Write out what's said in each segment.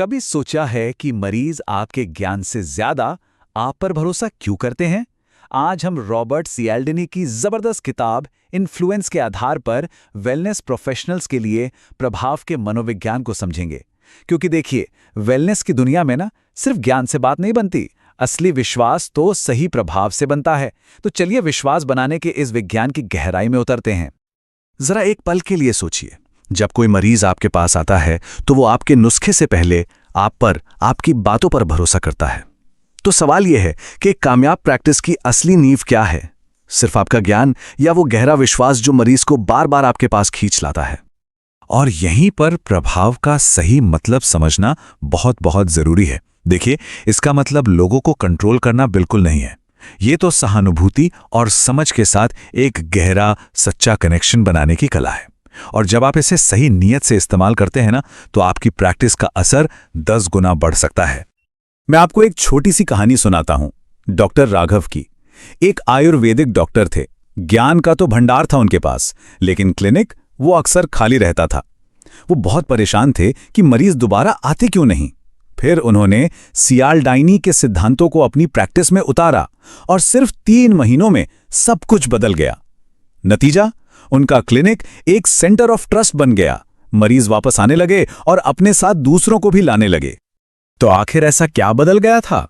कभी सोचा है कि मरीज आपके ज्ञान से ज्यादा आप पर भरोसा क्यों करते हैं? आज हम रॉबर्ट सियाल्डिनी की जबरदस्त किताब इन्फ्लुएंस के आधार पर वेलनेस प्रोफेशनल्स के लिए प्रभाव के मनोविज्ञान को समझेंगे। क्योंकि देखिए, वेलनेस की दुनिया में ना सिर्फ ज्ञान से बात नहीं बनती, असली विश्वास तो सही प्रभाव से बनता है। तो चलिए विश्वास बनाने के इस विज्ञान की गहराई में उतरते हैं। जरा एक पल के लिए सोचिए, जब कोई मरीज आपके पास आता है तो वो आपके नुस्खे से पहले आप पर, आपकी बातों पर भरोसा करता है। तो सवाल यह है कि एक कामयाब प्रैक्टिस की असली नींव क्या है? सिर्फ आपका ज्ञान या वो गहरा विश्वास जो मरीज को बार बार आपके पास खींच लाता है? और यहीं पर प्रभाव का सही मतलब समझना बहुत बहुत जरूरी है। देखिए, इसका मतलब लोगों को कंट्रोल करना बिल्कुल नहीं है। ये तो सहानुभूति और समझ के साथ एक गहरा सच्चा कनेक्शन बनाने की कला है। और जब आप इसे सही नीयत से इस्तेमाल करते हैं ना, तो आपकी प्रैक्टिस का असर 10 गुना बढ़ सकता है। मैं आपको एक छोटी सी कहानी सुनाता हूं, डॉक्टर राघव की। एक आयुर्वेदिक डॉक्टर थे। ज्ञान का तो भंडार था उनके पास, लेकिन क्लिनिक वो अक्सर खाली रहता था। वो बहुत परेशान थे कि मरीज दोबारा आते क्यों नहीं। फिर उन्होंने सियाल्डाइनी के सिद्धांतों को अपनी प्रैक्टिस में उतारा और सिर्फ 3 महीनों में सब कुछ बदल गया। नतीजा, उनका क्लिनिक एक सेंटर ऑफ ट्रस्ट बन गया। मरीज वापस आने लगे और अपने साथ दूसरों को भी लाने लगे। तो आखिर ऐसा क्या बदल गया था?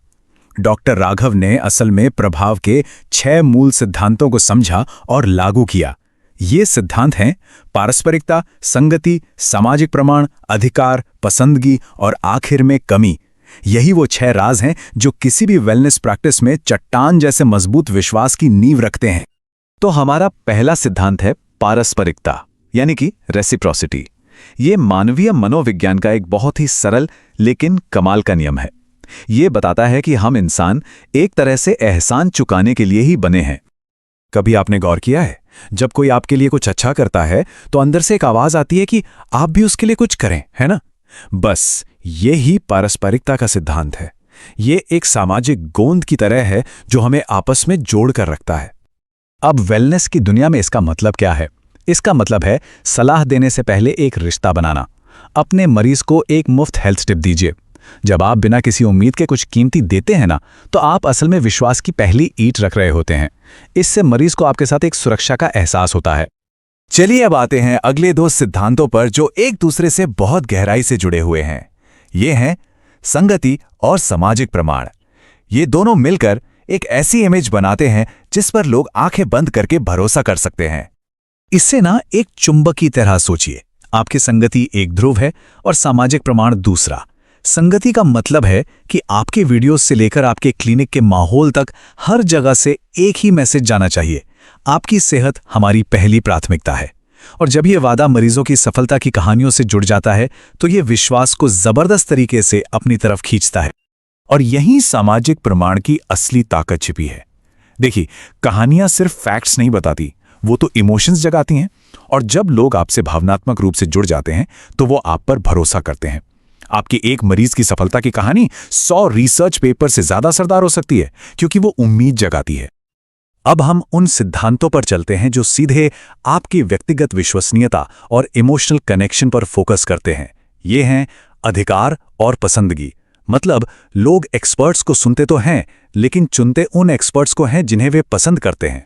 डॉक्टर राघव ने असल में प्रभाव के 6 मूल सिद्धांतों को समझा और लागू किया। ये सिद्धांत हैं पारस्परिकता, संगति, सामाजिक प्रमाण, अधिकार, पसंदगी और आखिर में कमी। यही वो 6 राज हैं जो किसी भी वेलनेस प्रैक्टिस में चट्टान जैसे मजबूत विश्वास की नींव रखते हैं। तो हमारा पहला सिद्धांत है पारस्परिकता, यानी कि रेसिप्रोसिटी। ये मानवीय मनोविज्ञान का एक बहुत ही सरल लेकिन कमाल का नियम है। ये बताता है कि हम इंसान एक तरह से एहसान चुकाने के लिए ही बने हैं। कभी आपने गौर किया है, जब कोई आपके लिए कुछ अच्छा करता है तो अंदर से एक आवाज आती है कि आप भी उसके लिए कुछ करें, है ना? बस ये ही पारस्परिकता का सिद्धांत है। ये एक सामाजिक गोंद की तरह है जो हमें आपस में जोड़ कर रखता है। अब वेलनेस की दुनिया में इसका मतलब क्या है? इसका मतलब है सलाह देने से पहले एक रिश्ता बनाना। अपने मरीज को एक मुफ्त हेल्थ टिप दीजिए। जब आप बिना किसी उम्मीद के कुछ कीमती देते हैं ना, तो आप असल में विश्वास की पहली ईंट रख रहे होते हैं। इससे मरीज को आपके साथ एक सुरक्षा का एहसास होता है। चलिए अब आते हैं अगले 2 सिद्धांतों पर जो एक दूसरे से बहुत गहराई से जुड़े हुए हैं। ये हैं संगति और सामाजिक प्रमाण। ये दोनों मिलकर एक ऐसी इमेज बनाते हैं जिस पर लोग आंखें बंद करके भरोसा कर सकते हैं। इससे ना एक चुंबक की तरह सोचिए। आपकी संगति एक ध्रुव है और सामाजिक प्रमाण दूसरा। संगति का मतलब है कि आपके वीडियोस से लेकर आपके क्लिनिक के माहौल तक हर जगह से एक ही मैसेज जाना चाहिए। आपकी सेहत हमारी पहली प्राथमिकता है। और जब ये वादा मरीजों की सफलता की कहानियों से जुड़ जाता है तो ये विश्वास को जबरदस्त तरीके से अपनी तरफ खींचता है। और यही सामाजिक प्रमाण की असली ताकत छिपी है। देखिए, कहानियां सिर्फ फैक्ट्स नहीं बताती, वो तो इमोशंस जगाती हैं। और जब लोग आपसे भावनात्मक रूप से जुड़ जाते हैं तो वो आप पर भरोसा करते हैं। आपके एक मरीज की सफलता की कहानी 100 रिसर्च पेपर से ज्यादा असरदार हो सकती है, क्योंकि वो उम्मीद जगाती है। अब हम उन सिद्धांतों पर चलते हैं जो सीधे आपकी व्यक्तिगत विश्वसनीयता और इमोशनल कनेक्शन पर फोकस करते हैं। ये हैं अधिकार और पसंदगी। मतलब लोग एक्सपर्ट्स को सुनते तो हैं, लेकिन चुनते उन एक्सपर्ट्स को हैं जिन्हें वे पसंद करते हैं।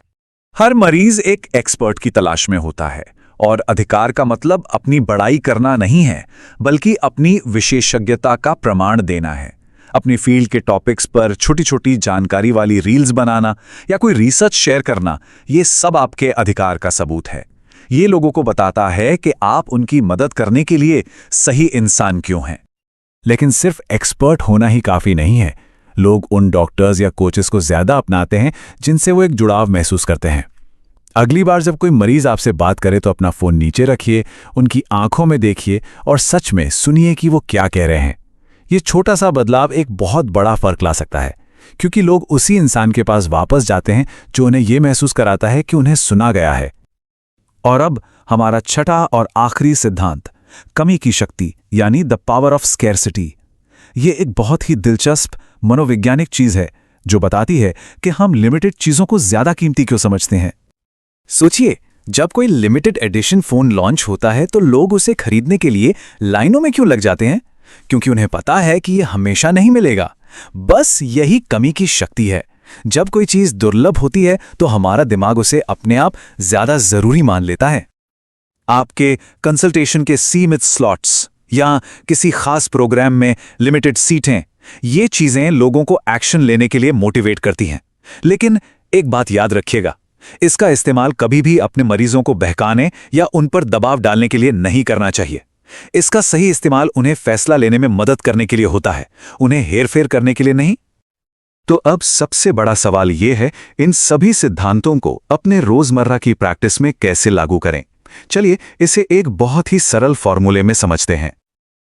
हर मरीज एक एक्सपर्ट की तलाश में होता है। और अधिकार का मतलब अपनी बड़ाई करना नहीं है, बल्कि अपनी विशेषज्ञता का प्रमाण देना है। अपनी फील्ड के टॉपिक्स पर छोटी छोटी जानकारी वाली रील्स बनाना या कोई रिसर्च शेयर करना, ये सब आपके अधिकार का सबूत है। ये लोगों को बताता है कि आप उनकी मदद करने के लिए सही इंसान क्यों हैं। लेकिन सिर्फ एक्सपर्ट होना ही काफी नहीं है। लोग उन डॉक्टर्स या कोचेस को ज्यादा अपनाते हैं जिनसे वो एक जुड़ाव महसूस करते हैं। अगली बार जब कोई मरीज आपसे बात करे तो अपना फोन नीचे रखिए, उनकी आंखों में देखिए और सच में सुनिए कि वो क्या कह रहे हैं। ये छोटा सा बदलाव एक बहुत बड़ा फर्क ला सकता है, क्योंकि लोग उसी इंसान के पास वापस जाते हैं जो उन्हें यह महसूस कराता है कि उन्हें सुना गया है। और अब हमारा छठा और आखिरी सिद्धांत, कमी की शक्ति, यानी द पावर ऑफ स्कैर्सिटी। ये एक बहुत ही दिलचस्प मनोवैज्ञानिक चीज है जो बताती है कि हम लिमिटेड चीजों को ज्यादा कीमती क्यों समझते हैं। सोचिए, जब कोई लिमिटेड एडिशन फोन लॉन्च होता है तो लोग उसे खरीदने के लिए लाइनों में क्यों लग जाते हैं? क्योंकि उन्हें पता है कि ये हमेशा नहीं मिलेगा। बस यही कमी की शक्ति है। जब कोई चीज दुर्लभ होती है तो हमारा दिमाग उसे अपने आप ज्यादा जरूरी मान लेता है। आपके कंसल्टेशन के सीमित स्लॉट्स या किसी खास प्रोग्राम में लिमिटेड सीटें, ये चीजें लोगों को एक्शन लेने के लिए मोटिवेट करती हैं। लेकिन एक बात याद रखिएगा, इसका इस्तेमाल कभी भी अपने मरीजों को बहकाने या उन पर दबाव डालने के लिए नहीं करना चाहिए। इसका सही इस्तेमाल उन्हें फैसला लेने में मदद करने के लिए होता है, उन्हें हेरफेर करने के लिए नहीं। तो अब सबसे बड़ा सवाल यह है, इन सभी सिद्धांतों को अपने रोजमर्रा की प्रैक्टिस में कैसे लागू करें। चलिए इसे एक बहुत ही सरल फॉर्मूले में समझते हैं।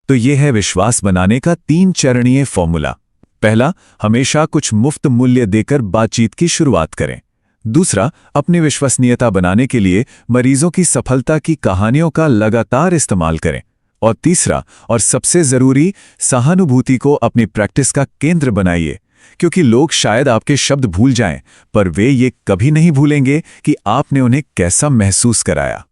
तो यह है विश्वास बनाने का 3 चरणीय फॉर्मूला। पहला, हमेशा कुछ मुफ्त मूल्य देकर बातचीत की शुरुआत करें। दूसरा, अपनी विश्वसनीयता बनाने के लिए मरीजों की सफलता की कहानियों का लगातार इस्तेमाल करें। और तीसरा और सबसे जरूरी, सहानुभूति को अपनी प्रैक्टिस का केंद्र बनाइए, क्योंकि लोग शायद आपके शब्द भूल जाएं, पर वे ये कभी नहीं भूलेंगे कि आपने उन्हें कैसा महसूस कराया।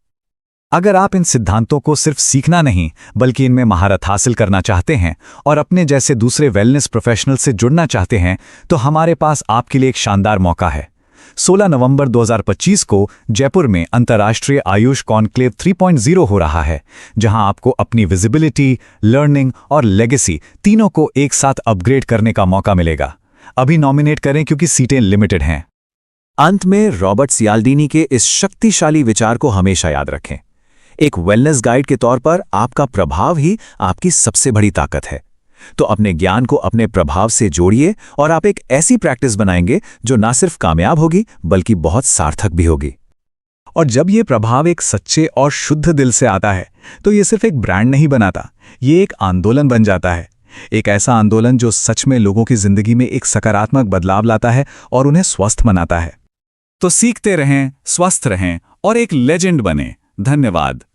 अगर आप इन सिद्धांतों को सिर्फ सीखना नहीं बल्कि इनमें महारत हासिल करना चाहते हैं और अपने जैसे दूसरे वेलनेस प्रोफेशनल से जुड़ना चाहते हैं, तो हमारे पास आपके लिए एक शानदार मौका है। 16 नवंबर 2025 को जयपुर में अंतर्राष्ट्रीय आयुष कॉन्क्लेव 3.0 हो रहा है, जहां आपको अपनी विजिबिलिटी, लर्निंग और लेगेसी तीनों को एक साथ अपग्रेड करने का मौका मिलेगा। अभी नॉमिनेट करें क्योंकि सीटें लिमिटेड हैं। अंत में रॉबर्ट सियाल्डिनी के इस शक्तिशाली विचार को हमेशा याद रखें, एक वेलनेस गाइड के तौर पर आपका प्रभाव ही आपकी सबसे बड़ी ताकत है। तो अपने ज्ञान को अपने प्रभाव से जोड़िए और आप एक ऐसी प्रैक्टिस बनाएंगे जो ना सिर्फ कामयाब होगी बल्कि बहुत सार्थक भी होगी। और जब ये प्रभाव एक सच्चे और शुद्ध दिल से आता है तो ये सिर्फ एक ब्रांड नहीं बनाता, ये एक आंदोलन बन जाता है। एक ऐसा आंदोलन जो सच में लोगों की जिंदगी में एक सकारात्मक बदलाव लाता है और उन्हें स्वस्थ बनाता है। तो सीखते रहें, स्वस्थ रहें और एक लेजेंड बने। धन्यवाद।